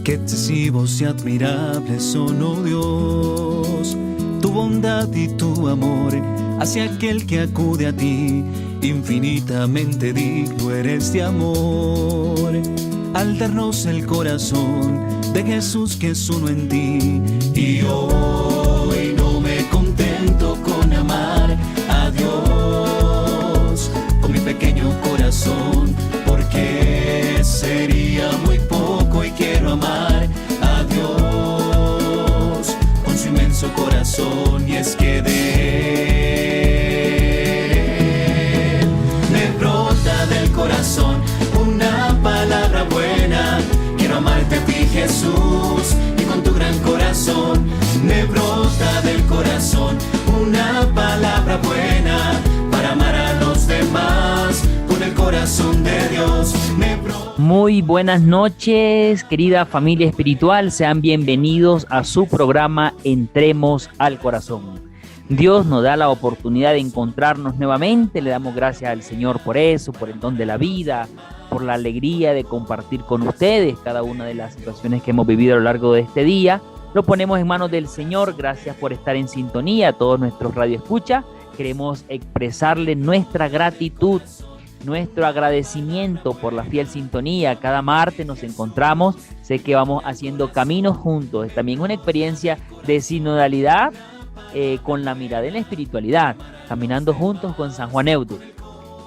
Qué excesivos y admirables son, oh Dios, tu bondad y tu amor hacia aquel que acude a ti. Infinitamente digno eres de amor, al darnos el corazón de Jesús que es uno en ti. Y hoy no me contento con amar a Dios con mi pequeño corazón, porque sería muy poco, y quiero amar a Dios con su inmenso corazón. Y es que de Él me brota del corazón una palabra buena. Quiero amarte a ti, Jesús, y con tu gran corazón me brota del corazón una palabra buena para amar a los demás con el corazón de Dios. Muy buenas noches, querida familia espiritual, sean bienvenidos a su programa Entremos al Corazón. Dios nos da la oportunidad de encontrarnos nuevamente, le damos gracias al Señor por eso, por el don de la vida, por la alegría de compartir con ustedes cada una de las situaciones que hemos vivido a lo largo de este día. Lo ponemos en manos del Señor, gracias por estar en sintonía a todos nuestros radioescuchas. Queremos expresarle nuestra gratitud, nuestro agradecimiento por la fiel sintonía. Cada martes nos encontramos, sé que vamos haciendo caminos juntos. Es también una experiencia de sinodalidad con la mirada en la espiritualidad, caminando juntos con San Juan Eudes.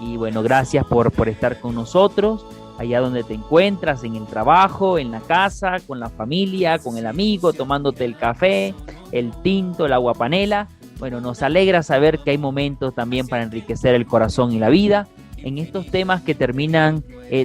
Y bueno, gracias por estar con nosotros, allá donde te encuentras, en el trabajo, en la casa, con la familia, con el amigo, tomándote el café, el tinto, el agua panela. Bueno, nos alegra saber que hay momentos también para enriquecer el corazón y la vida en estos temas que terminan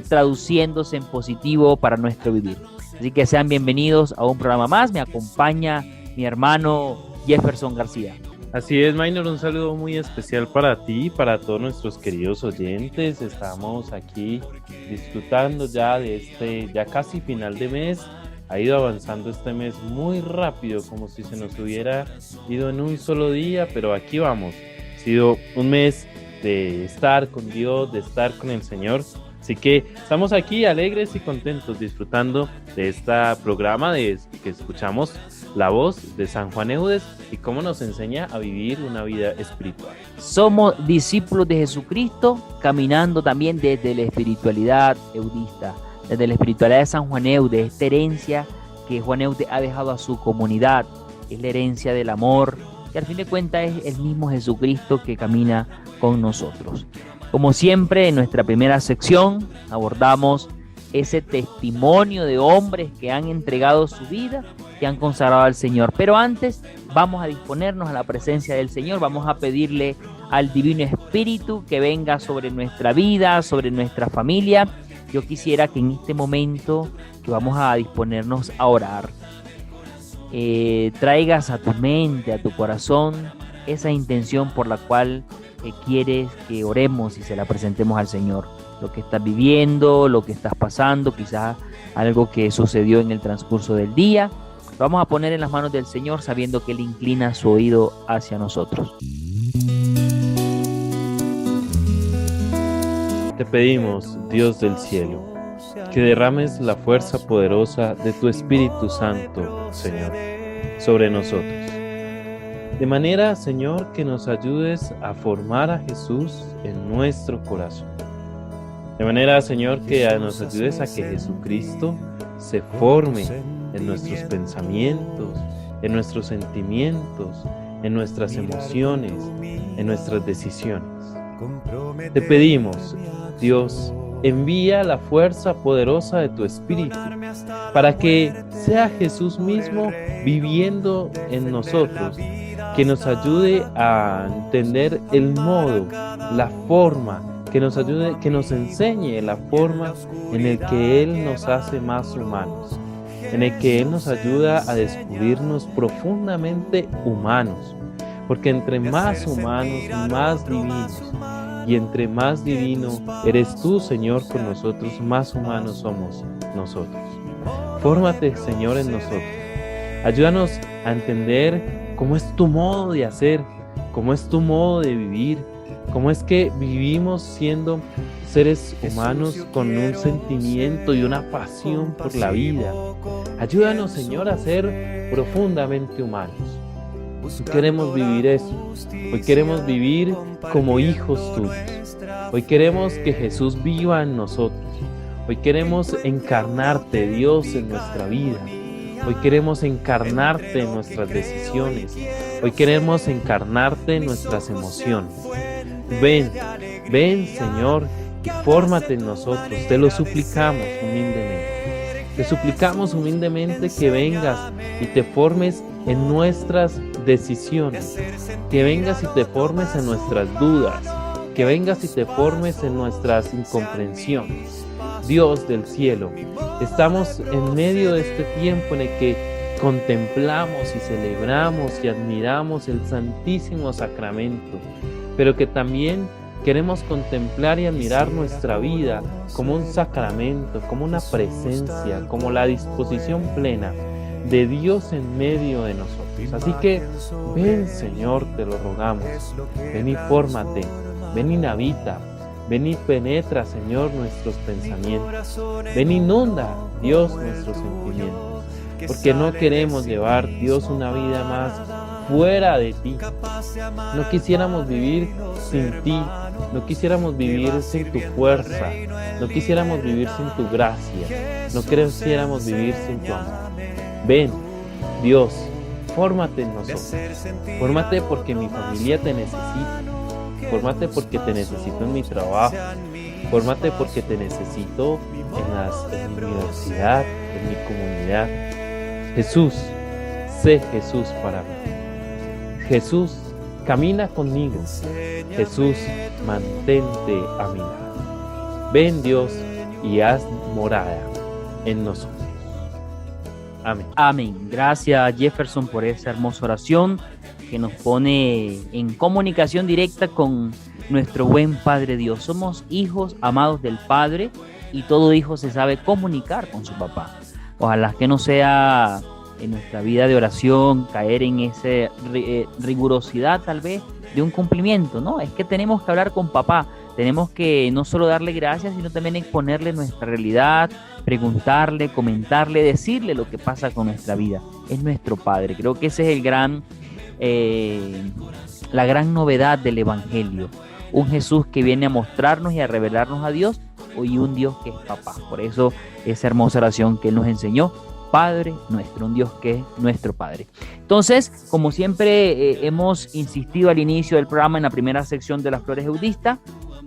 traduciéndose en positivo para nuestro vivir. Así que sean bienvenidos a un programa más. Me acompaña mi hermano Jefferson García. Así es, Maynor, un saludo muy especial para ti y para todos nuestros queridos oyentes. Estamos aquí disfrutando ya de este ya casi final de mes. Ha ido avanzando este mes muy rápido, como si se nos hubiera ido en un solo día, pero aquí vamos. Ha sido un mes de estar con Dios, de estar con el Señor. Así que estamos aquí alegres y contentos disfrutando de este programa que escuchamos la voz de San Juan Eudes y cómo nos enseña a vivir una vida espiritual. Somos discípulos de Jesucristo, caminando también desde la espiritualidad eudista, desde la espiritualidad de San Juan Eudes, esta herencia que Juan Eudes ha dejado a su comunidad, es la herencia del amor, que al fin de cuentas es el mismo Jesucristo que camina con nosotros. Como siempre, en nuestra primera sección abordamos ese testimonio de hombres que han entregado su vida, que han consagrado al Señor. Pero antes vamos a disponernos a la presencia del Señor, vamos a pedirle al Divino Espíritu que venga sobre nuestra vida, sobre nuestra familia. Yo quisiera que en este momento que vamos a disponernos a orar, traigas a tu mente, a tu corazón, esa intención por la cual quieres que oremos y se la presentemos al Señor. Lo que estás viviendo, lo que estás pasando, quizás algo que sucedió en el transcurso del día, lo vamos a poner en las manos del Señor sabiendo que Él inclina su oído hacia nosotros. Te pedimos, Dios del cielo, que derrames la fuerza poderosa de tu Espíritu Santo, Señor, sobre nosotros. De manera, Señor, que nos ayudes a formar a Jesús en nuestro corazón. De manera, Señor, que nos ayudes a que Jesucristo se forme en nuestros pensamientos, en nuestros sentimientos, en nuestras emociones, en nuestras decisiones. Te pedimos, Dios, envía la fuerza poderosa de tu Espíritu para que sea Jesús mismo viviendo en nosotros, que nos ayude a entender el modo, la forma, que nos ayude, que nos enseñe la forma en el que Él nos hace más humanos, en el que Él nos ayuda a descubrirnos profundamente humanos, porque entre más humanos, más divinos, y entre más divino eres tú, Señor, con nosotros, más humanos somos nosotros. Fórmate, Señor, en nosotros. Ayúdanos a entender cómo es tu modo de hacer, cómo es tu modo de vivir, cómo es que vivimos siendo seres humanos con un sentimiento y una pasión por la vida. Ayúdanos, Señor, a ser profundamente humanos. Hoy queremos vivir eso. Hoy queremos vivir como hijos tuyos. Hoy queremos que Jesús viva en nosotros. Hoy queremos encarnarte, Dios, en nuestra vida. Hoy queremos encarnarte en nuestras decisiones. Hoy queremos encarnarte en nuestras emociones. Ven, ven, Señor, y fórmate en nosotros. Te lo suplicamos humildemente. Te suplicamos humildemente que vengas y te formes en nuestras decisiones. Que vengas y te formes en nuestras dudas. Que vengas y te formes en nuestras incomprensiones. Dios del cielo, estamos en medio de este tiempo en el que contemplamos y celebramos y admiramos el Santísimo Sacramento, pero que también queremos contemplar y admirar nuestra vida como un sacramento, como una presencia, como la disposición plena de Dios en medio de nosotros. Así que ven, Señor, te lo rogamos, ven y fórmate, ven y habita. Ven y penetra, Señor, nuestros pensamientos. Ven y inunda, Dios, nuestros sentimientos. Porque no queremos llevar, Dios, una vida más fuera de ti. No quisiéramos vivir sin ti. No quisiéramos vivir sin tu fuerza. No quisiéramos vivir sin tu gracia. No quisiéramos vivir sin tu amor. Ven, Dios, fórmate en nosotros. Fórmate porque mi familia te necesita. Fórmate porque te necesito en mi trabajo. Fórmate porque te necesito en mi universidad, en mi comunidad. Jesús, sé Jesús para mí. Jesús, camina conmigo. Jesús, mantente a mi lado. Ven, Dios, y haz morada en nosotros. Amén. Amén. Gracias, Jefferson, por esa hermosa oración que nos pone en comunicación directa con nuestro buen Padre Dios. Somos hijos amados del Padre y todo hijo se sabe comunicar con su papá. Ojalá que no sea en nuestra vida de oración caer en esa rigurosidad tal vez de un cumplimiento, ¿no? Es que tenemos que hablar con papá, tenemos que no solo darle gracias, sino también exponerle nuestra realidad, preguntarle, comentarle, decirle lo que pasa con nuestra vida. Es nuestro Padre. Creo que ese es la gran novedad del Evangelio. Un Jesús que viene a mostrarnos y a revelarnos a Dios, y un Dios que es papá. Por eso esa hermosa oración que Él nos enseñó, Padre nuestro, un Dios que es nuestro Padre. Entonces, como siempre hemos insistido al inicio del programa en la primera sección de las Flores Eudistas,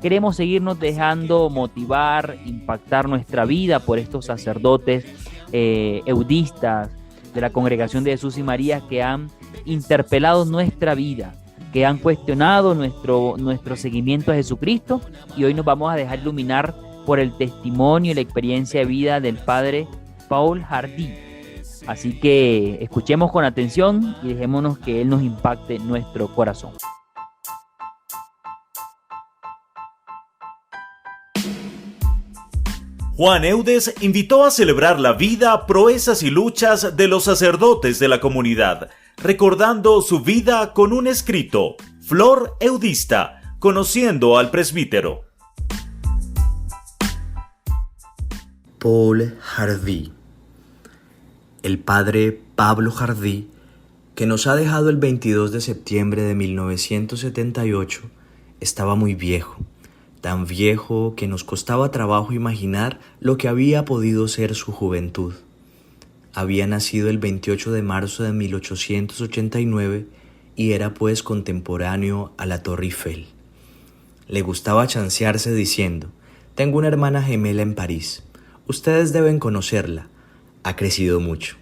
queremos seguirnos dejando motivar, impactar nuestra vida por estos sacerdotes eudistas de la Congregación de Jesús y María que han interpelado nuestra vida, que han cuestionado nuestro seguimiento a Jesucristo, y hoy nos vamos a dejar iluminar por el testimonio y la experiencia de vida del Padre Paul Hardy. Así que escuchemos con atención y dejémonos que Él nos impacte nuestro corazón. Juan Eudes invitó a celebrar la vida, proezas y luchas de los sacerdotes de la comunidad, recordando su vida con un escrito, Flor Eudista, conociendo al presbítero. Paul Hardy. El padre Pablo Hardy, que nos ha dejado el 22 de septiembre de 1978, estaba muy viejo. Tan viejo que nos costaba trabajo imaginar lo que había podido ser su juventud. Había nacido el 28 de marzo de 1889 y era pues contemporáneo a la Torre Eiffel. Le gustaba chancearse diciendo: «Tengo una hermana gemela en París. Ustedes deben conocerla. Ha crecido mucho».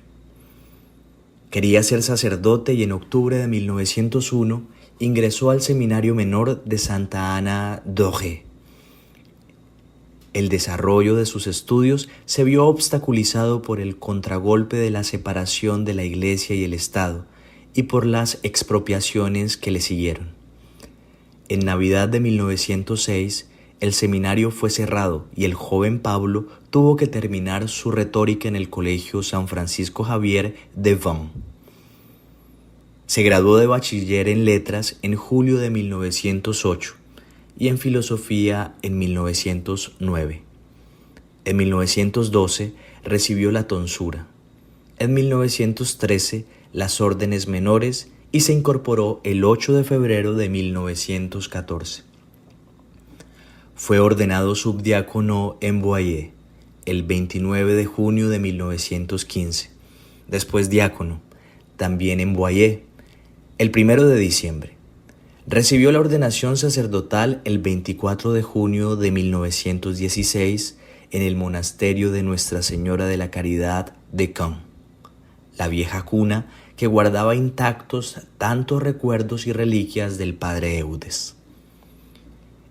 Quería ser sacerdote y en octubre de 1901 ingresó al Seminario Menor de Santa Ana d'Auray. El desarrollo de sus estudios se vio obstaculizado por el contragolpe de la separación de la Iglesia y el Estado y por las expropiaciones que le siguieron. En Navidad de 1906, el seminario fue cerrado y el joven Pablo tuvo que terminar su retórica en el Colegio San Francisco Javier de Vannes. Se graduó de bachiller en letras en julio de 1908 y en filosofía en 1909. En 1912 recibió la tonsura. En 1913 las órdenes menores y se incorporó el 8 de febrero de 1914. Fue ordenado subdiácono en Boyer el 29 de junio de 1915, después diácono, también en Boyer, el 1 de diciembre. Recibió la ordenación sacerdotal el 24 de junio de 1916 en el monasterio de Nuestra Señora de la Caridad de Caen, la vieja cuna que guardaba intactos tantos recuerdos y reliquias del padre Eudes.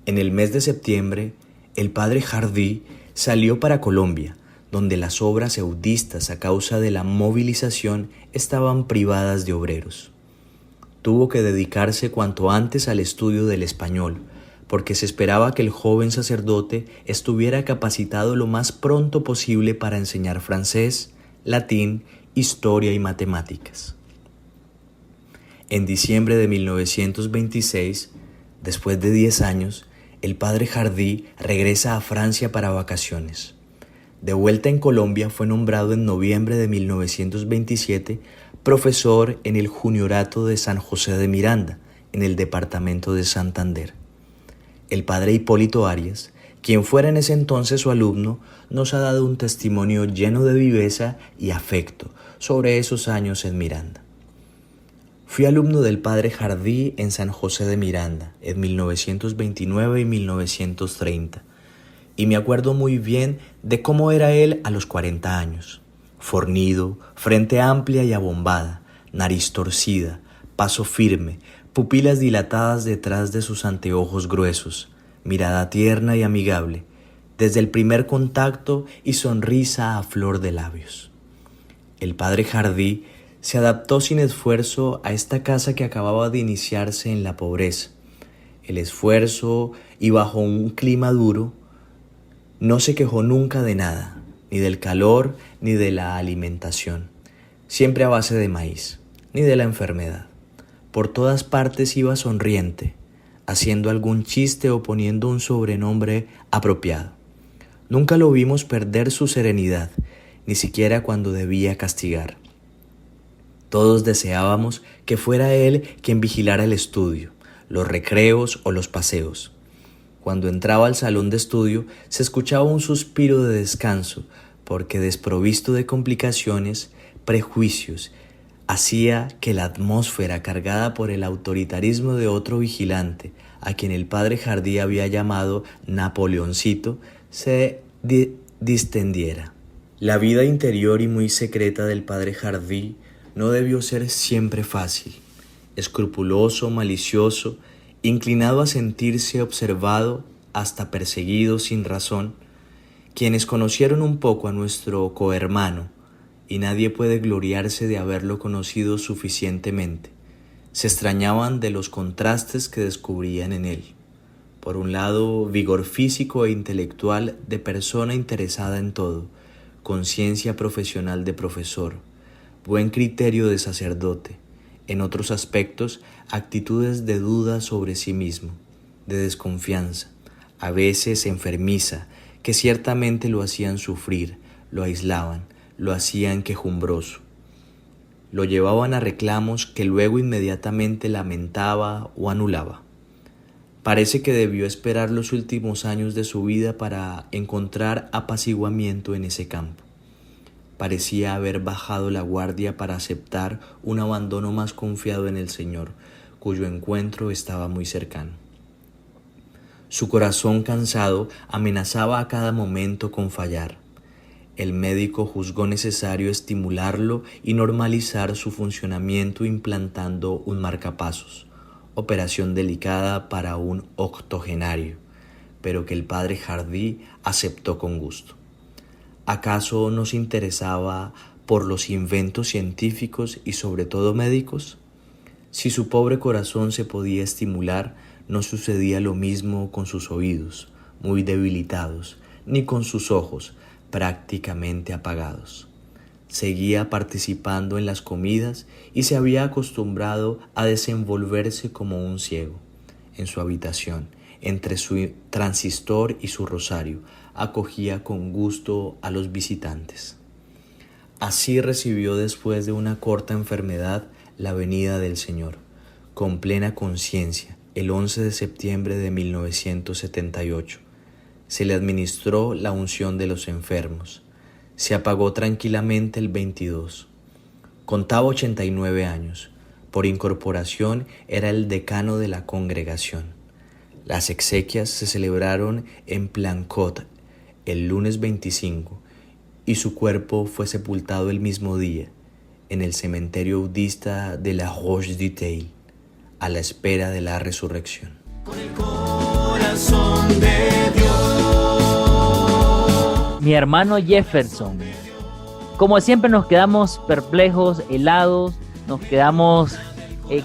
En el mes de septiembre, el padre Jardí salió para Colombia, donde las obras eudistas a causa de la movilización estaban privadas de obreros. Tuvo que dedicarse cuanto antes al estudio del español, porque se esperaba que el joven sacerdote estuviera capacitado lo más pronto posible para enseñar francés, latín, historia y matemáticas. En diciembre de 1926, después de 10 años, el padre Jardí regresa a Francia para vacaciones. De vuelta en Colombia, fue nombrado en noviembre de 1927 profesor en el Juniorato de San José de Miranda, en el departamento de Santander. El padre Hipólito Arias, quien fuera en ese entonces su alumno, nos ha dado un testimonio lleno de viveza y afecto sobre esos años en Miranda. Fui alumno del padre Jardí en San José de Miranda en 1929 y 1930, y me acuerdo muy bien de cómo era él a los 40 años. Fornido, frente amplia y abombada, nariz torcida, paso firme, pupilas dilatadas detrás de sus anteojos gruesos, mirada tierna y amigable, desde el primer contacto y sonrisa a flor de labios. El padre Jardí se adaptó sin esfuerzo a esta casa que acababa de iniciarse en la pobreza. El esfuerzo y bajo un clima duro, no se quejó nunca de nada, ni del calor ni de la alimentación, siempre a base de maíz, ni de la enfermedad. Por todas partes iba sonriente, haciendo algún chiste o poniendo un sobrenombre apropiado. Nunca lo vimos perder su serenidad, ni siquiera cuando debía castigar. Todos deseábamos que fuera él quien vigilara el estudio, los recreos o los paseos. Cuando entraba al salón de estudio se escuchaba un suspiro de descanso, porque desprovisto de complicaciones, prejuicios, hacía que la atmósfera cargada por el autoritarismo de otro vigilante, a quien el padre Jardí había llamado Napoleoncito, se distendiera. La vida interior y muy secreta del padre Jardí no debió ser siempre fácil. Escrupuloso, malicioso, inclinado a sentirse observado, hasta perseguido sin razón. Quienes conocieron un poco a nuestro cohermano, y nadie puede gloriarse de haberlo conocido suficientemente, se extrañaban de los contrastes que descubrían en él. Por un lado, vigor físico e intelectual de persona interesada en todo, conciencia profesional de profesor, buen criterio de sacerdote, en otros aspectos, actitudes de duda sobre sí mismo, de desconfianza, a veces enfermiza, que ciertamente lo hacían sufrir, lo aislaban, lo hacían quejumbroso. Lo llevaban a reclamos que luego inmediatamente lamentaba o anulaba. Parece que debió esperar los últimos años de su vida para encontrar apaciguamiento en ese campo. Parecía haber bajado la guardia para aceptar un abandono más confiado en el Señor, cuyo encuentro estaba muy cercano. Su corazón cansado amenazaba a cada momento con fallar. El médico juzgó necesario estimularlo y normalizar su funcionamiento implantando un marcapasos, operación delicada para un octogenario, pero que el padre Jardí aceptó con gusto. ¿Acaso no se interesaba por los inventos científicos y sobre todo médicos? Si su pobre corazón se podía estimular, no sucedía lo mismo con sus oídos, muy debilitados, ni con sus ojos, prácticamente apagados. Seguía participando en las comidas y se había acostumbrado a desenvolverse como un ciego, en su habitación, entre su transistor y su rosario, acogía con gusto a los visitantes. Así recibió después de una corta enfermedad la venida del Señor, con plena conciencia, el 11 de septiembre de 1978. Se le administró la unción de los enfermos. Se apagó tranquilamente el 22. Contaba 89 años. Por incorporación era el decano de la congregación. Las exequias se celebraron en Plancot el lunes 25 y su cuerpo fue sepultado el mismo día en el cementerio budista de la Roche-du-Teil, a la espera de la resurrección. Con el corazón de Dios. Mi hermano Jefferson, como siempre nos quedamos perplejos, helados, nos quedamos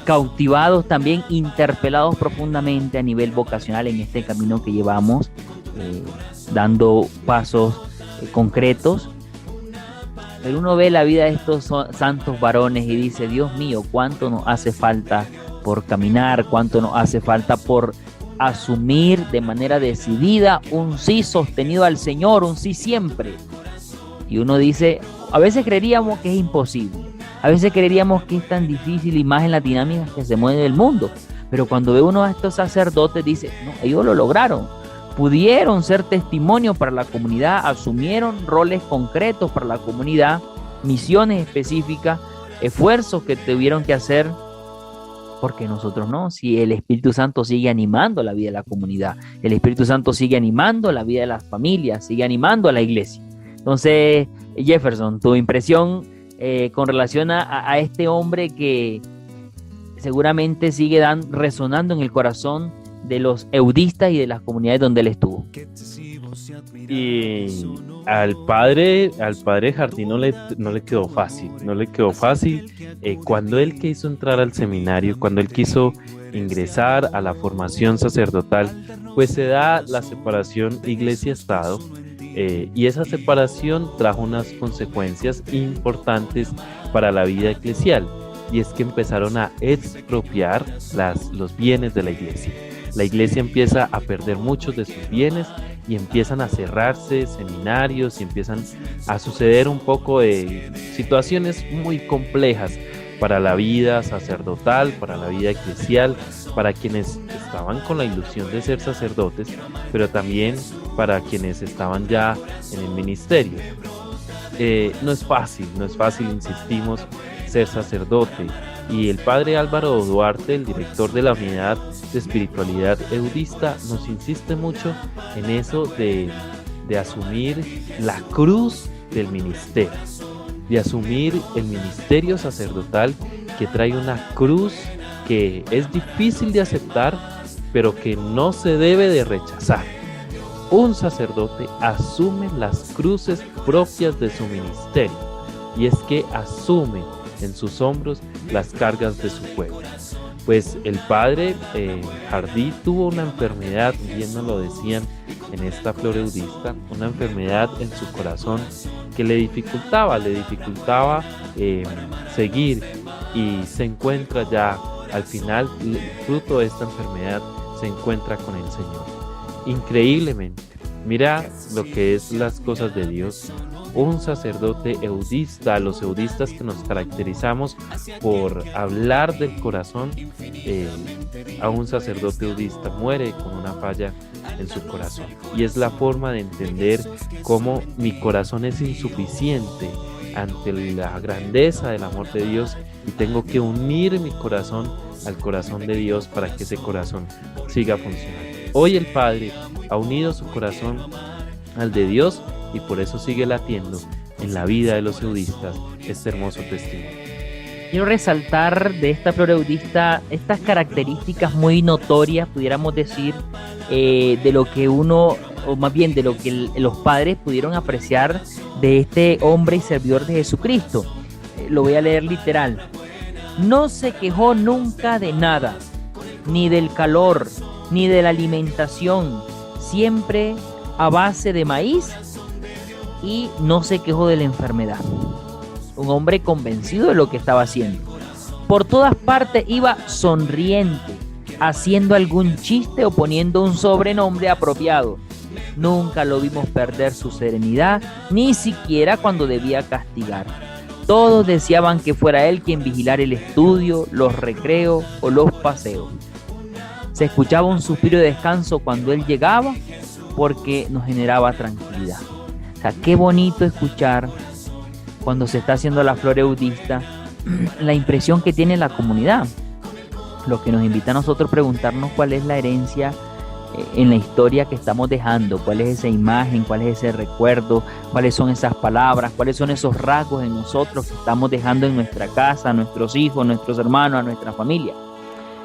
cautivados, también interpelados profundamente a nivel vocacional en este camino que llevamos, dando pasos concretos. Pero uno ve la vida de estos santos varones y dice, Dios mío, cuánto nos hace falta por caminar, cuánto nos hace falta por asumir de manera decidida un sí sostenido al Señor, un sí siempre. Y uno dice, a veces creeríamos que es imposible, a veces creeríamos que es tan difícil y más en las dinámicas que se mueve el mundo. Pero cuando ve uno a estos sacerdotes dice, no, ellos lo lograron. Pudieron ser testimonio para la comunidad, asumieron roles concretos para la comunidad, misiones específicas, esfuerzos que tuvieron que hacer, porque nosotros no. Si el Espíritu Santo sigue animando la vida de la comunidad, el Espíritu Santo sigue animando la vida de las familias, sigue animando a la iglesia. Entonces, Jefferson, tu impresión con relación a este hombre que seguramente sigue resonando en el corazón de los eudistas y de las comunidades donde él estuvo. Y al padre Jardí no le quedó fácil, cuando él quiso entrar al seminario, cuando él quiso ingresar a la formación sacerdotal, pues se da la separación iglesia-estado, y esa separación trajo unas consecuencias importantes para la vida eclesial, y es que empezaron a expropiar los bienes de la iglesia. La iglesia empieza a perder muchos de sus bienes y empiezan a cerrarse seminarios y empiezan a suceder un poco de situaciones muy complejas para la vida sacerdotal, para la vida eclesial, para quienes estaban con la ilusión de ser sacerdotes, pero también para quienes estaban ya en el ministerio. No es fácil, insistimos, ser sacerdote. Y el padre Álvaro Duarte, el director de la Unidad de Espiritualidad Eudista, nos insiste mucho en eso de asumir la cruz del ministerio, de asumir el ministerio sacerdotal, que trae una cruz que es difícil de aceptar, pero que no se debe de rechazar. Un sacerdote asume las cruces propias de su ministerio, y es que asume en sus hombros las cargas de su pueblo. Pues el padre Jardí tuvo una enfermedad, bien nos lo decían en esta flor eudista, una enfermedad en su corazón que le dificultaba seguir, y se encuentra ya al final, fruto de esta enfermedad, se encuentra con el Señor. Increíblemente, mira lo que es las cosas de Dios. Un sacerdote eudista, los eudistas que nos caracterizamos por hablar del corazón, a un sacerdote eudista muere con una falla en su corazón, y es la forma de entender cómo mi corazón es insuficiente ante la grandeza del amor de Dios, y tengo que unir mi corazón al corazón de Dios para que ese corazón siga funcionando. Hoy el Padre ha unido su corazón al de Dios, y por eso sigue latiendo en la vida de los eudistas este hermoso testimonio. Quiero resaltar de esta flor eudista estas características muy notorias, pudiéramos decir, de lo que uno, o más bien de lo que los padres pudieron apreciar de este hombre y servidor de Jesucristo. Lo voy a leer literal. No se quejó nunca de nada, ni del calor, ni de la alimentación, siempre a base de maíz, y no se quejó de la enfermedad. Un hombre convencido de lo que estaba haciendo. Por todas partes iba sonriente, haciendo algún chiste o poniendo un sobrenombre apropiado. Nunca lo vimos perder su serenidad, ni siquiera cuando debía castigar. Todos deseaban que fuera él quien vigilara el estudio, los recreos o los paseos. Se escuchaba un suspiro de descanso cuando él llegaba porque nos generaba tranquilidad. O sea, qué bonito escuchar cuando se está haciendo la flor eudista la impresión que tiene la comunidad. Lo que nos invita a nosotros a preguntarnos cuál es la herencia en la historia que estamos dejando, cuál es esa imagen, cuál es ese recuerdo, cuáles son esas palabras, cuáles son esos rasgos en nosotros que estamos dejando en nuestra casa, a nuestros hijos, a nuestros hermanos, a nuestra familia.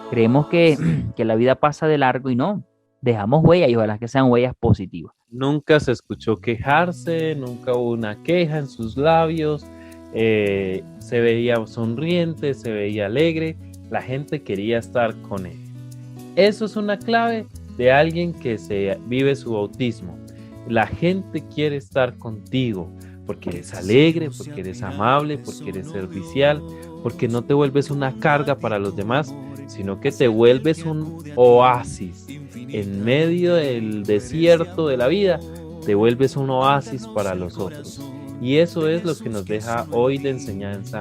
Creemos que la vida pasa de largo y no, dejamos huellas y ojalá que sean huellas positivas. Nunca se escuchó quejarse, nunca hubo una queja en sus labios, se veía sonriente, se veía alegre, la gente quería estar con él. Eso es una clave de alguien que se vive su bautismo. La gente quiere estar contigo porque eres alegre, porque eres amable, porque eres servicial, porque no te vuelves una carga para los demás, sino que te vuelves un oasis en medio del desierto de la vida, te vuelves un oasis para los otros. Y eso es lo que nos deja hoy de enseñanza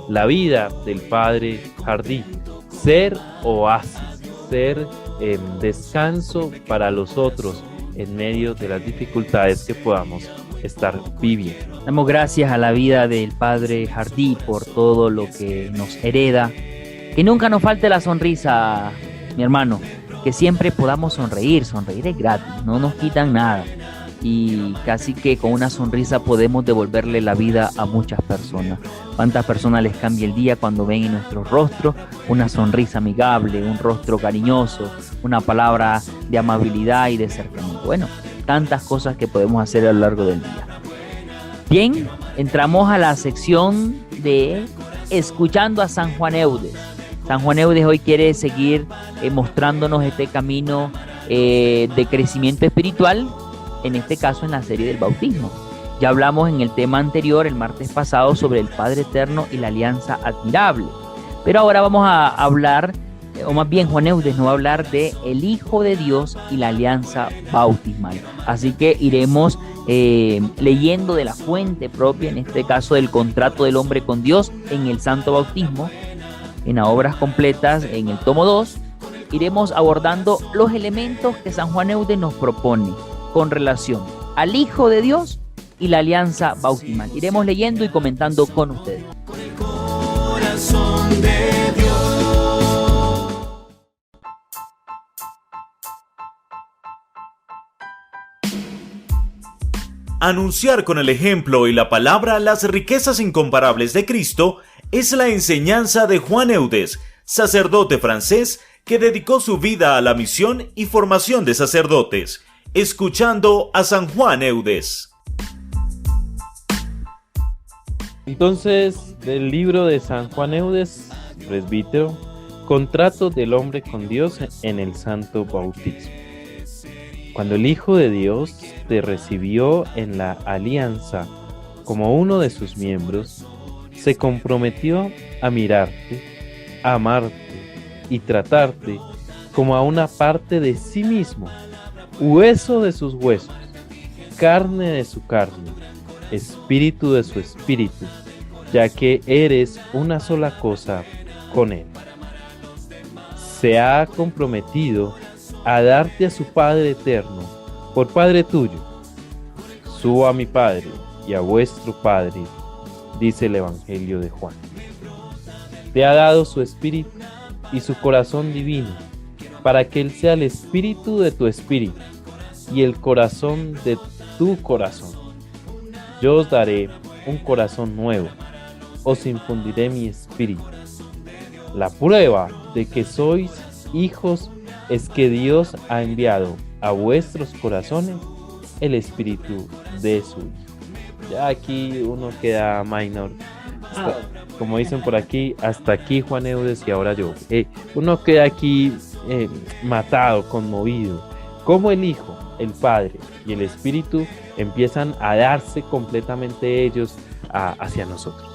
la vida del Padre Jardí, ser oasis, ser descanso para los otros en medio de las dificultades que podamos estar viviendo. Damos gracias a la vida del Padre Jardí por todo lo que nos hereda. Que nunca nos falte la sonrisa, mi hermano. Que siempre podamos sonreír. Sonreír es gratis, no nos quitan nada. Y casi que con una sonrisa podemos devolverle la vida a muchas personas. ¿Cuántas personas les cambia el día cuando ven en nuestro rostro una sonrisa amigable, un rostro cariñoso, una palabra de amabilidad y de cercanía? Bueno, tantas cosas que podemos hacer a lo largo del día. Bien, entramos a la sección de Escuchando a San Juan Eudes. San Juan Eudes hoy quiere seguir mostrándonos este camino de crecimiento espiritual, en este caso en la serie del bautismo. Ya hablamos en el tema anterior, el martes pasado, sobre el Padre Eterno y la alianza admirable. Pero ahora vamos a hablar, o más bien Juan Eudes nos va a hablar de el Hijo de Dios y la alianza bautismal. Así que iremos leyendo de la fuente propia, en este caso del contrato del hombre con Dios en el Santo Bautismo, en las obras completas, en el tomo 2, iremos abordando los elementos que San Juan Eudes nos propone con relación al Hijo de Dios y la alianza bautismal. Iremos leyendo y comentando con ustedes. Corazón de Dios. Anunciar con el ejemplo y la palabra las riquezas incomparables de Cristo es la enseñanza de Juan Eudes, sacerdote francés que dedicó su vida a la misión y formación de sacerdotes. Escuchando a San Juan Eudes. Entonces, del libro de San Juan Eudes, presbítero, contrato del hombre con Dios en el Santo Bautismo. Cuando el Hijo de Dios te recibió en la alianza como uno de sus miembros, se comprometió a mirarte, a amarte y tratarte como a una parte de sí mismo, hueso de sus huesos, carne de su carne, espíritu de su espíritu, ya que eres una sola cosa con él. Se ha comprometido a darte a su Padre eterno por Padre tuyo. Subo a mi Padre y a vuestro Padre, dice el Evangelio de Juan. Te ha dado su espíritu y su corazón divino, para que Él sea el espíritu de tu espíritu y el corazón de tu corazón. Yo os daré un corazón nuevo, os infundiré mi espíritu. La prueba de que sois hijos es que Dios ha enviado a vuestros corazones el espíritu de su Hijo. Ya aquí uno queda minor. Como dicen por aquí, hasta aquí Juan Eudes y ahora yo. Uno queda aquí matado, conmovido. Como el Hijo, el Padre y el Espíritu empiezan a darse completamente ellos hacia nosotros.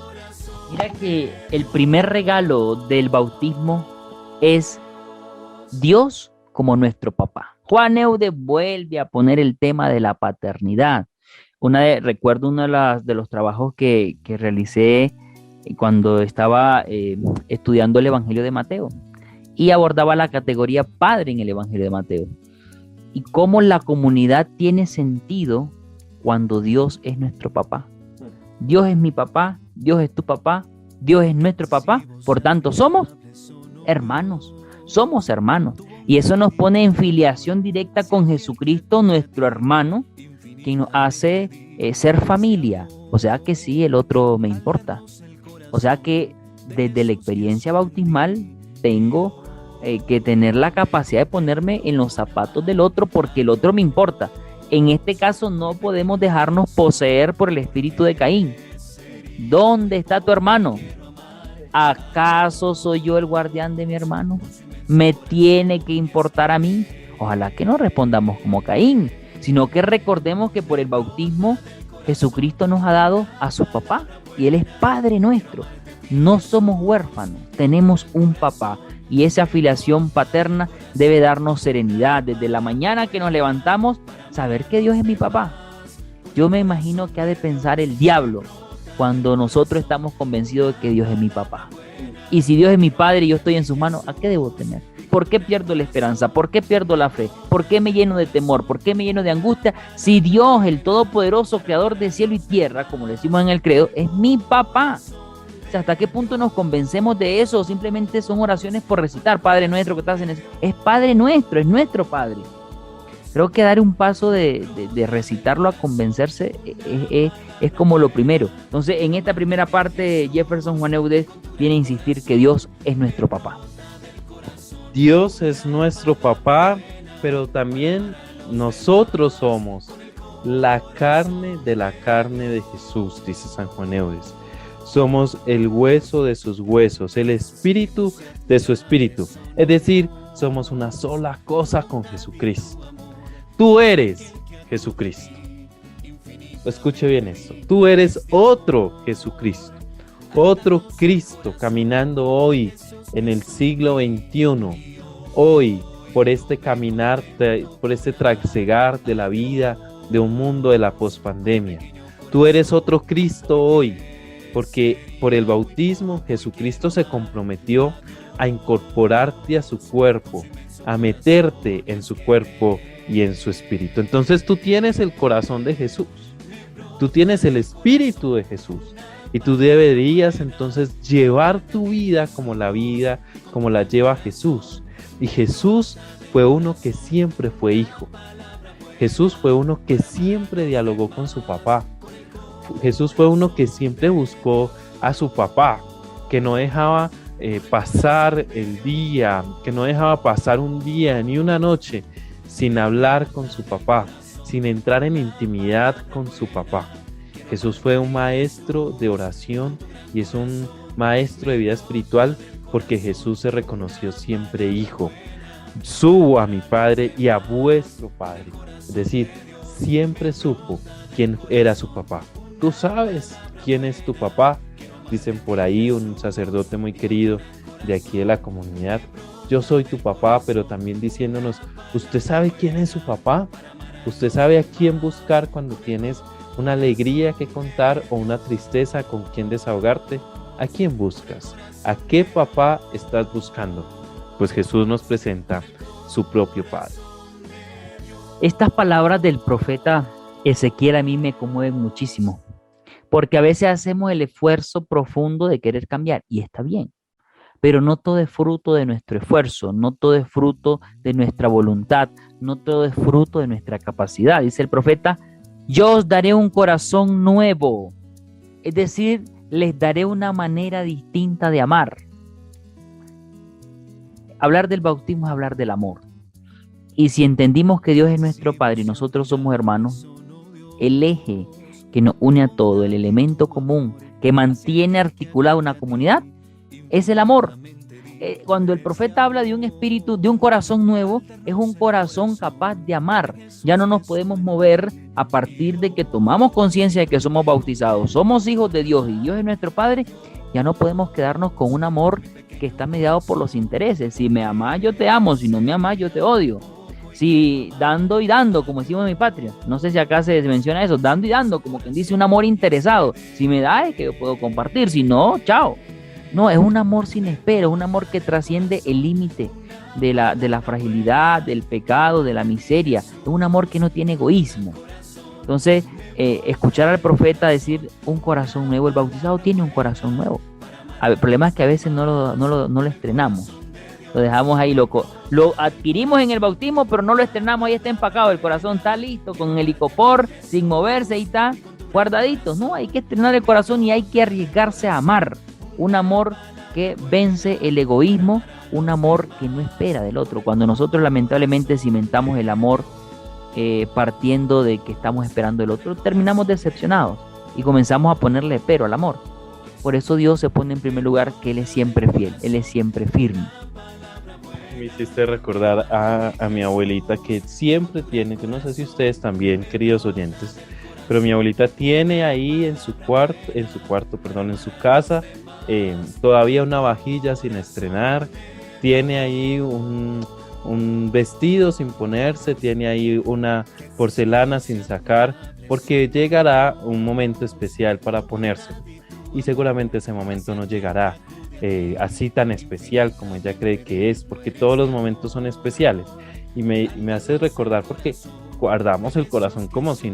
Mira que el primer regalo del bautismo es Dios como nuestro papá. Juan Eudes vuelve a poner el tema de la paternidad. Recuerdo uno de los trabajos que realicé cuando estaba estudiando el Evangelio de Mateo y abordaba la categoría padre en el Evangelio de Mateo y cómo la comunidad tiene sentido cuando Dios es nuestro papá. Dios es mi papá, Dios es tu papá, Dios es nuestro papá, por tanto somos hermanos. Y eso nos pone en filiación directa con Jesucristo, nuestro hermano, que nos hace ser familia. O sea que sí, el otro me importa. O sea que desde la experiencia bautismal tengo que tener la capacidad de ponerme en los zapatos del otro porque el otro me importa. En este caso no podemos dejarnos poseer por el espíritu de Caín. ¿Dónde está tu hermano? ¿Acaso soy yo el guardián de mi hermano? ¿Me tiene que importar a mí? Ojalá que no respondamos como Caín, sino que recordemos que por el bautismo Jesucristo nos ha dado a su papá y Él es Padre nuestro. No somos huérfanos, tenemos un papá y esa afiliación paterna debe darnos serenidad. Desde la mañana que nos levantamos, saber que Dios es mi papá. Yo me imagino que ha de pensar el diablo cuando nosotros estamos convencidos de que Dios es mi papá. Y si Dios es mi padre y yo estoy en sus manos, ¿a qué debo temer? ¿Por qué pierdo la esperanza? ¿Por qué pierdo la fe? ¿Por qué me lleno de temor? ¿Por qué me lleno de angustia? Si Dios, el Todopoderoso, Creador de cielo y tierra, como le decimos en el credo, es mi papá. O sea, ¿hasta qué punto nos convencemos de eso? O simplemente son oraciones por recitar, Padre nuestro que estás en el... Es Padre nuestro, es nuestro Padre. Creo que dar un paso de recitarlo a convencerse es como lo primero. Entonces, en esta primera parte, Jefferson Juan Eudes viene a insistir que Dios es nuestro papá. Dios es nuestro papá, pero también nosotros somos la carne de Jesús, dice San Juan Eudes. Somos el hueso de sus huesos, el espíritu de su espíritu. Es decir, somos una sola cosa con Jesucristo. Tú eres Jesucristo. Escuche bien esto. Tú eres otro Jesucristo, otro Cristo caminando hoy en el siglo XXI. Hoy, por este caminar, por este trasegar de la vida de un mundo de la pospandemia. Tú eres otro Cristo hoy, porque por el bautismo Jesucristo se comprometió a incorporarte a su cuerpo, a meterte en su cuerpo y en su espíritu. Entonces tú tienes el corazón de Jesús, tú tienes el espíritu de Jesús y tú deberías entonces llevar tu vida como la lleva Jesús. Y Jesús fue uno que siempre fue hijo. Jesús fue uno que siempre dialogó con su papá. Jesús fue uno que siempre buscó a su papá, que no dejaba pasar el día, que no dejaba pasar un día ni una noche sin hablar con su papá, sin entrar en intimidad con su papá. Jesús fue un maestro de oración y es un maestro de vida espiritual porque Jesús se reconoció siempre hijo. Subo a mi Padre y a vuestro Padre. Es decir, siempre supo quién era su papá. ¿Tú sabes quién es tu papá? Dicen por ahí un sacerdote muy querido de aquí de la comunidad. Yo soy tu papá, pero también diciéndonos, ¿usted sabe quién es su papá? ¿Usted sabe a quién buscar cuando tienes una alegría que contar o una tristeza con quién desahogarte? ¿A quién buscas? ¿A qué papá estás buscando? Pues Jesús nos presenta su propio Padre. Estas palabras del profeta Ezequiel a mí me conmueven muchísimo, porque a veces hacemos el esfuerzo profundo de querer cambiar y está bien, pero no todo es fruto de nuestro esfuerzo, no todo es fruto de nuestra voluntad, no todo es fruto de nuestra capacidad. Dice el profeta, yo os daré un corazón nuevo, es decir, les daré una manera distinta de amar. Hablar del bautismo es hablar del amor. Y si entendimos que Dios es nuestro Padre y nosotros somos hermanos, el eje que nos une a todo, el elemento común que mantiene articulada una comunidad, es el amor. Cuando el profeta habla de un espíritu, de un corazón nuevo, es un corazón capaz de amar. Ya no nos podemos mover a partir de que tomamos conciencia de que somos bautizados, somos hijos de Dios y Dios es nuestro Padre. Ya no podemos quedarnos con un amor que está mediado por los intereses. Si me amas, yo te amo. Si no me amas, yo te odio. Si dando y dando, como decimos en mi patria. No sé si acá se menciona eso, dando y dando, como quien dice un amor interesado. Si me da es que yo puedo compartir, si no, chao. No, es un amor sin espera, un amor que trasciende el límite de la fragilidad, del pecado, de la miseria. Es un amor que no tiene egoísmo. Entonces, escuchar al profeta decir un corazón nuevo, el bautizado tiene un corazón nuevo. El problema es que a veces no lo estrenamos. Lo dejamos ahí loco. Lo adquirimos en el bautismo, pero no lo estrenamos. Ahí está empacado. El corazón está listo, con el icopor, sin moverse, ahí está guardadito. No, hay que estrenar el corazón y hay que arriesgarse a amar. Un amor que vence el egoísmo, un amor que no espera del otro. Cuando nosotros lamentablemente cimentamos el amor partiendo de que estamos esperando del otro, terminamos decepcionados y comenzamos a ponerle pero al amor. Por eso Dios se pone en primer lugar, que Él es siempre fiel, Él es siempre firme. Me hiciste recordar a mi abuelita, que siempre tiene, yo no sé si ustedes también, queridos oyentes, pero mi abuelita tiene ahí en su casa, todavía una vajilla sin estrenar, tiene ahí un vestido sin ponerse, tiene ahí una porcelana sin sacar, porque llegará un momento especial para ponerse, y seguramente ese momento no llegará así tan especial como ella cree que es, porque todos los momentos son especiales, y me hace recordar, porque guardamos el corazón como si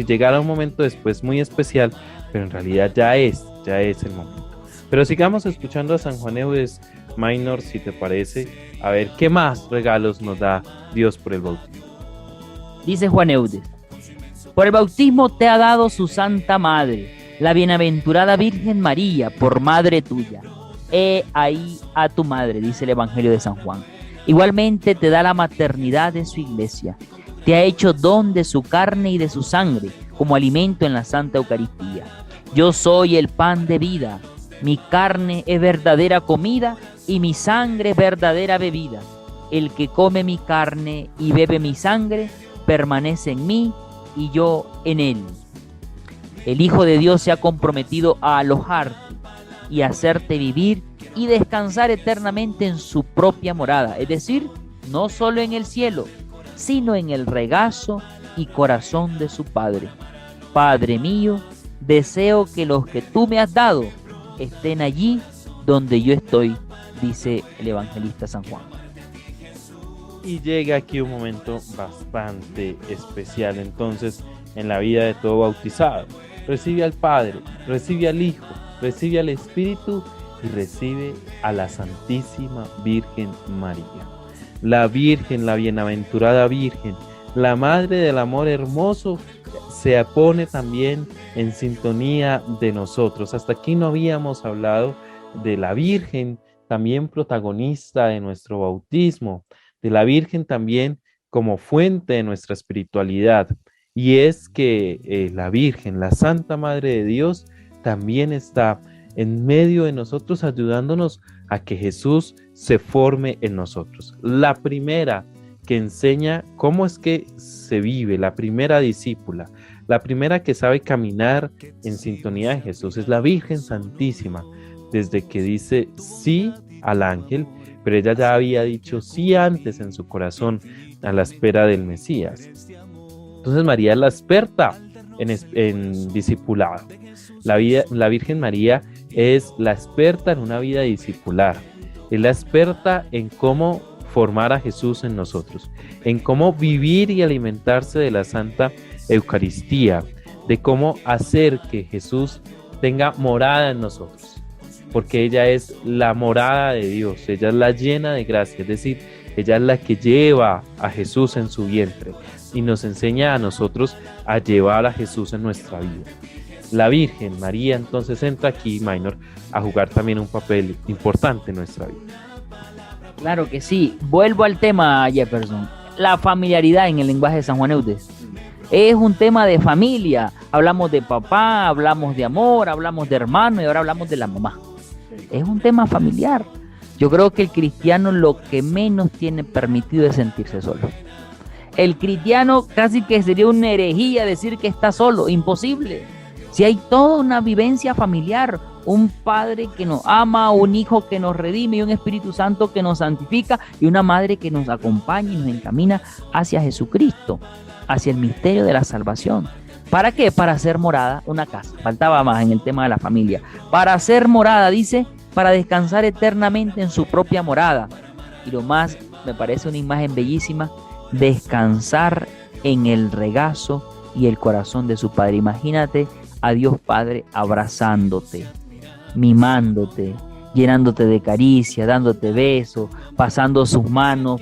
llegara un momento después muy especial, pero en realidad ya es el momento. Pero sigamos escuchando a San Juan Eudes Minor, si te parece, a ver qué más regalos nos da Dios por el bautismo. Dice Juan Eudes: por el bautismo te ha dado su Santa Madre, la bienaventurada Virgen María, por madre tuya. He ahí a tu madre, dice el Evangelio de San Juan. Igualmente te da la maternidad de su iglesia. Te ha hecho don de su carne y de su sangre, como alimento en la Santa Eucaristía. Yo soy el pan de vida. Mi carne es verdadera comida y mi sangre verdadera bebida. El que come mi carne y bebe mi sangre permanece en mí y yo en él. El Hijo de Dios se ha comprometido a alojarte y hacerte vivir y descansar eternamente en su propia morada, es decir, no solo en el cielo, sino en el regazo y corazón de su Padre. Padre mío, deseo que los que tú me has dado estén allí donde yo estoy, dice el evangelista San Juan. Y llega aquí un momento bastante especial entonces en la vida de todo bautizado. Recibe al Padre, recibe al Hijo, recibe al Espíritu y recibe a la Santísima Virgen María. La Virgen, la bienaventurada Virgen, la Madre del Amor Hermoso, se pone también en sintonía de nosotros. Hasta aquí no habíamos hablado de la Virgen, también protagonista de nuestro bautismo, de la Virgen también como fuente de nuestra espiritualidad. Y es que la Virgen, la Santa Madre de Dios, también está en medio de nosotros, ayudándonos a que Jesús se forme en nosotros. La primera que enseña cómo es que se vive, la primera discípula, la primera que sabe caminar en sintonía de Jesús es la Virgen Santísima, desde que dice sí al ángel, pero ella ya había dicho sí antes en su corazón a la espera del Mesías. Entonces María es la experta en discipulado. La Virgen María es la experta en una vida discipular, es la experta en cómo formar a Jesús en nosotros, en cómo vivir y alimentarse de la Santa Eucaristía, de cómo hacer que Jesús tenga morada en nosotros, porque ella es la morada de Dios, ella es la llena de gracia, es decir, ella es la que lleva a Jesús en su vientre y nos enseña a nosotros a llevar a Jesús en nuestra vida. La Virgen María entonces entra aquí, Minor, a jugar también un papel importante en nuestra vida. Claro que sí. Vuelvo al tema, Jefferson. La familiaridad en el lenguaje de San Juan Eudes. Es un tema de familia. Hablamos de papá, hablamos de amor, hablamos de hermano y ahora hablamos de la mamá. Es un tema familiar. Yo creo que el cristiano lo que menos tiene permitido es sentirse solo. El cristiano casi que sería una herejía decir que está solo, imposible. Si hay toda una vivencia familiar, un Padre que nos ama, un Hijo que nos redime y un Espíritu Santo que nos santifica y una Madre que nos acompaña y nos encamina hacia Jesucristo, hacia el misterio de la salvación. ¿Para qué? Para hacer morada una casa. Faltaba más en el tema de la familia. Para hacer morada, dice, para descansar eternamente en su propia morada. Y lo más, me parece una imagen bellísima, descansar en el regazo y el corazón de su Padre. Imagínate a Dios Padre abrazándote, mimándote, llenándote de caricia, dándote besos, pasando sus manos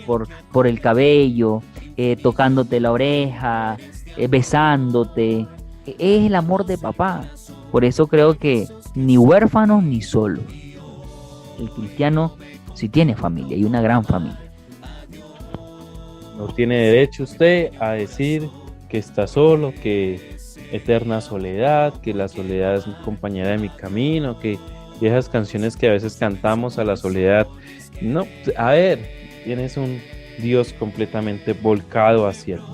por el cabello, tocándote la oreja, besándote. Es el amor de papá. Por eso creo que ni huérfanos ni solos. El cristiano sí tiene familia y una gran familia. No tiene derecho usted a decir que está solo, que eterna soledad, que la soledad es compañera de mi camino, que esas canciones que a veces cantamos a la soledad. No, a ver, tienes un Dios completamente volcado hacia ti.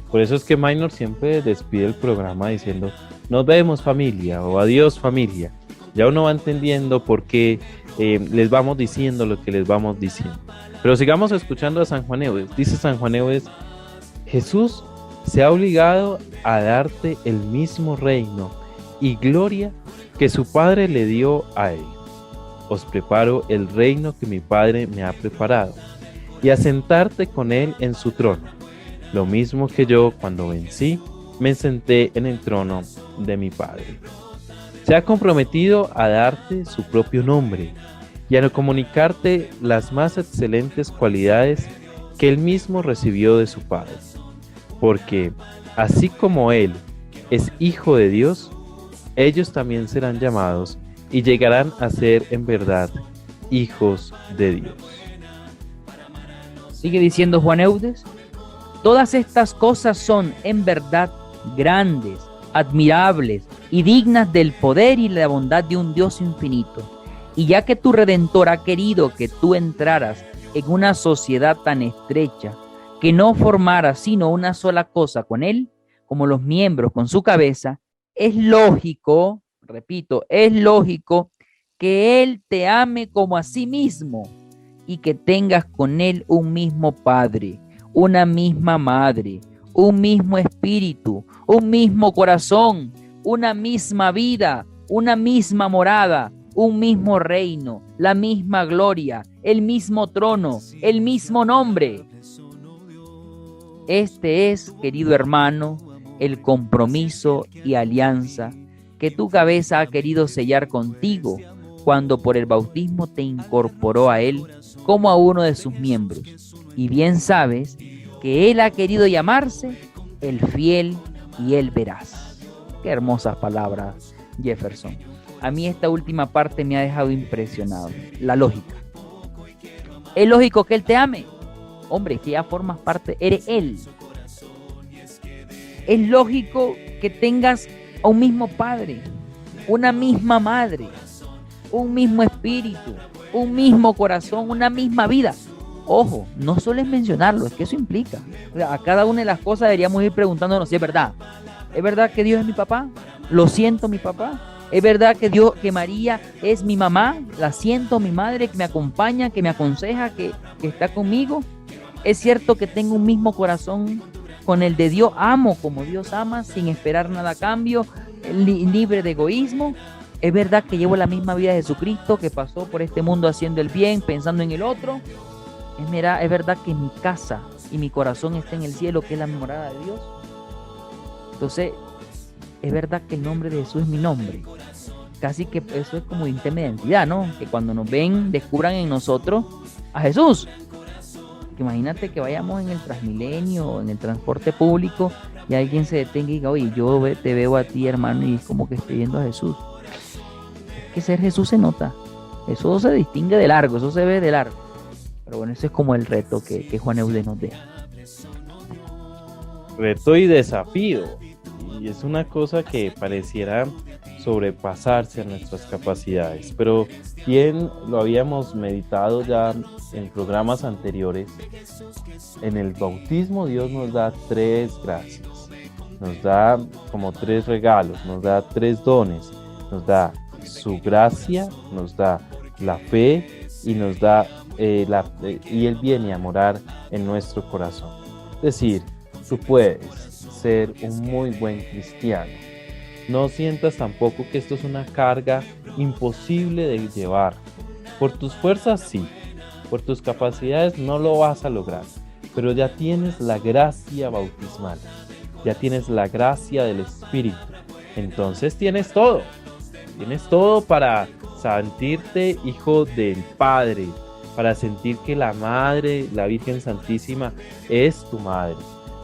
Por eso es que Minor siempre despide el programa diciendo: nos vemos familia, o adiós familia. Ya uno va entendiendo por qué les vamos diciendo lo que les vamos diciendo. Pero sigamos escuchando a San Juan Eudes. Dice San Juan Eudes: Jesús se ha obligado a darte el mismo reino y gloria que su Padre le dio a él. Os preparo el reino que mi Padre me ha preparado, y a sentarte con él en su trono, lo mismo que yo, cuando vencí, me senté en el trono de mi Padre. Se ha comprometido a darte su propio nombre y a comunicarte las más excelentes cualidades que él mismo recibió de su Padre. Porque así como él es hijo de Dios, ellos también serán llamados y llegarán a ser en verdad hijos de Dios. Sigue diciendo Juan Eudes: todas estas cosas son en verdad grandes, admirables y dignas del poder y la bondad de un Dios infinito. Y ya que tu Redentor ha querido que tú entraras en una sociedad tan estrecha, que no formara sino una sola cosa con él, como los miembros con su cabeza, es lógico, repito, es lógico que él te ame como a sí mismo y que tengas con él un mismo Padre, una misma Madre, un mismo espíritu, un mismo corazón, una misma vida, una misma morada, un mismo reino, la misma gloria, el mismo trono, el mismo nombre. Este es, querido hermano, el compromiso y alianza que tu cabeza ha querido sellar contigo cuando por el bautismo te incorporó a él como a uno de sus miembros. Y bien sabes que él ha querido llamarse el fiel y el veraz. Qué hermosas palabras, Jefferson. A mí esta última parte me ha dejado impresionado. La lógica. ¿Es lógico que él te ame? Hombre, que ya formas parte, eres él. Es lógico que tengas a un mismo padre, una misma madre, un mismo espíritu, un mismo corazón, una misma vida. Ojo, no solo es mencionarlo, es que eso implica. O sea, a cada una de las cosas deberíamos ir preguntándonos si es verdad. ¿Es verdad que Dios es mi papá? ¿Lo siento mi papá? ¿Es verdad que María es mi mamá? ¿La siento mi madre que me acompaña, que me aconseja, que está conmigo? ¿Es cierto que tengo un mismo corazón con el de Dios? Amo como Dios ama, sin esperar nada a cambio, libre de egoísmo. ¿Es verdad que llevo la misma vida de Jesucristo, que pasó por este mundo haciendo el bien, pensando en el otro? ¿Es verdad que mi casa y mi corazón está en el cielo, que es la morada de Dios? Entonces, es verdad que el nombre de Jesús es mi nombre. Casi que eso es como un tema de identidad, ¿no? Que cuando nos ven, descubran en nosotros a Jesús. Que imagínate que vayamos en el Transmilenio o en el transporte público y alguien se detenga y diga: oye, yo te veo a ti, hermano, y es como que estoy viendo a Jesús. Es que ser Jesús se nota. Eso se distingue de largo, eso se ve de largo. Pero bueno, ese es como el reto que Juan Eudes nos deja. Reto y desafío. Y es una cosa que pareciera sobrepasarse a nuestras capacidades. Pero bien lo habíamos meditado ya en programas anteriores. En el bautismo Dios nos da 3 gracias. Nos da como 3 regalos, nos da 3 dones, nos da su gracia, nos da la fe y nos da y Él viene a morar en nuestro corazón. Es decir, tú puedes ser un muy buen cristiano. No sientas tampoco que esto es una carga imposible de llevar. Por tus fuerzas sí, por tus capacidades no lo vas a lograr, pero ya tienes la gracia bautismal, ya tienes la gracia del Espíritu. Entonces tienes todo para sentirte hijo del Padre, para sentir que la Madre, la Virgen Santísima, es tu Madre,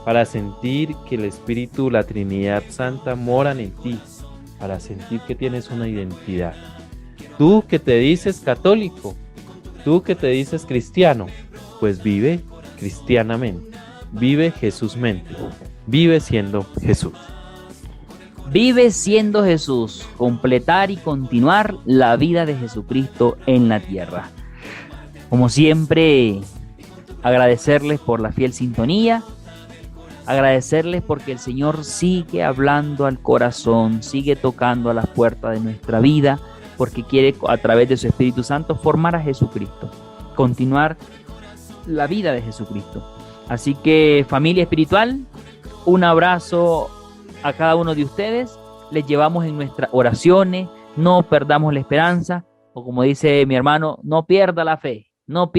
para sentir que el Espíritu, la Trinidad Santa moran en ti, para sentir que tienes una identidad. Tú que te dices católico, tú que te dices cristiano, pues vive cristianamente, vive Jesúsmente, vive siendo Jesús. Vive siendo Jesús, completar y continuar la vida de Jesucristo en la tierra. Como siempre, agradecerles por la fiel sintonía, agradecerles porque el Señor sigue hablando al corazón, sigue tocando a las puertas de nuestra vida, porque quiere a través de su Espíritu Santo formar a Jesucristo, continuar la vida de Jesucristo. Así que, familia espiritual, un abrazo a cada uno de ustedes, les llevamos en nuestras oraciones, no perdamos la esperanza, o como dice mi hermano, no pierda la fe, no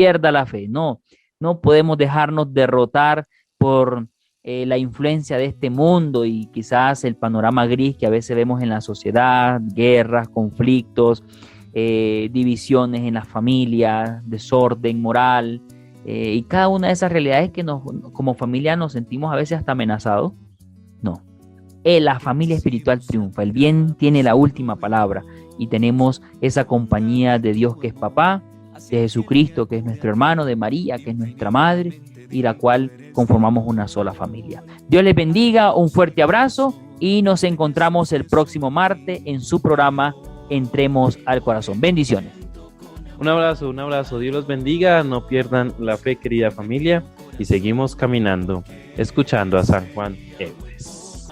podemos dejarnos derrotar por la influencia de este mundo y quizás el panorama gris que a veces vemos en la sociedad, guerras, conflictos, divisiones en las familias, desorden moral, y cada una de esas realidades que como familia nos sentimos a veces hasta amenazados. No. La familia espiritual triunfa, el bien tiene la última palabra y tenemos esa compañía de Dios que es papá, de Jesucristo que es nuestro hermano, de María que es nuestra madre y la cual conformamos una sola familia. Dios les bendiga, un fuerte abrazo y nos encontramos el próximo martes en su programa Entremos al Corazón. Bendiciones. Un abrazo, Dios los bendiga, no pierdan la fe, querida familia, y seguimos caminando, escuchando a San Juan Eudes.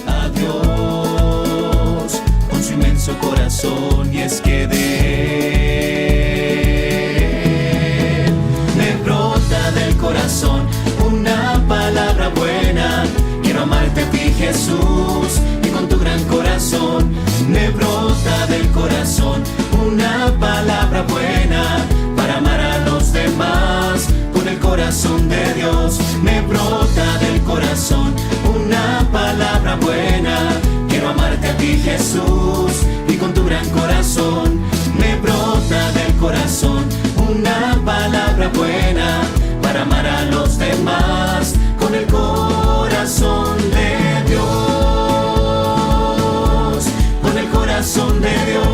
A Dios con su inmenso corazón, y es que de él me brota del corazón una palabra buena. Quiero amarte a ti, Jesús, y con tu gran corazón me brota del corazón una palabra buena para amar a los demás. Con el corazón de Dios me brota del corazón una palabra buena. Quiero amarte a ti, Jesús, y con tu gran corazón me brota del corazón una palabra buena para amar a los demás. Con el corazón de Dios, con el corazón de Dios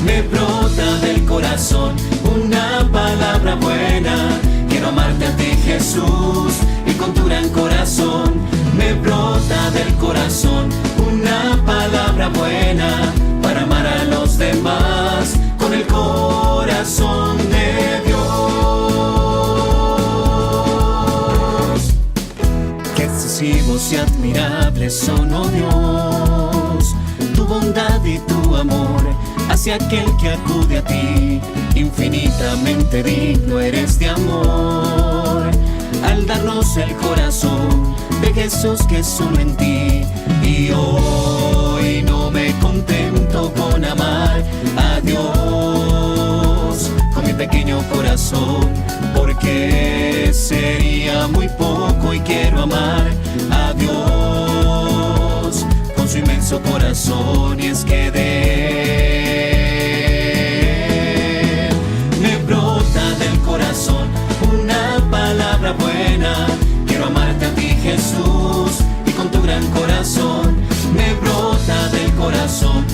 me brota del corazón una palabra buena. Quiero amarte a ti, Jesús, y con tu gran corazón me brota del corazón una palabra buena para amar a los demás. Con el corazón de Dios. Qué excesivos y admirables son, oh Dios, tu bondad y tu amor hacia aquel que acude a ti. Infinitamente digno eres de amor, al darnos el corazón de Jesús que es solo en ti. Y hoy no me contento con amar a Dios con mi pequeño corazón, porque sería muy poco, y quiero amar a Dios con su inmenso corazón. Y es que de él me brota del corazón una palabra buena. Quiero amarte a ti, Jesús, y con tu gran corazón me brota del corazón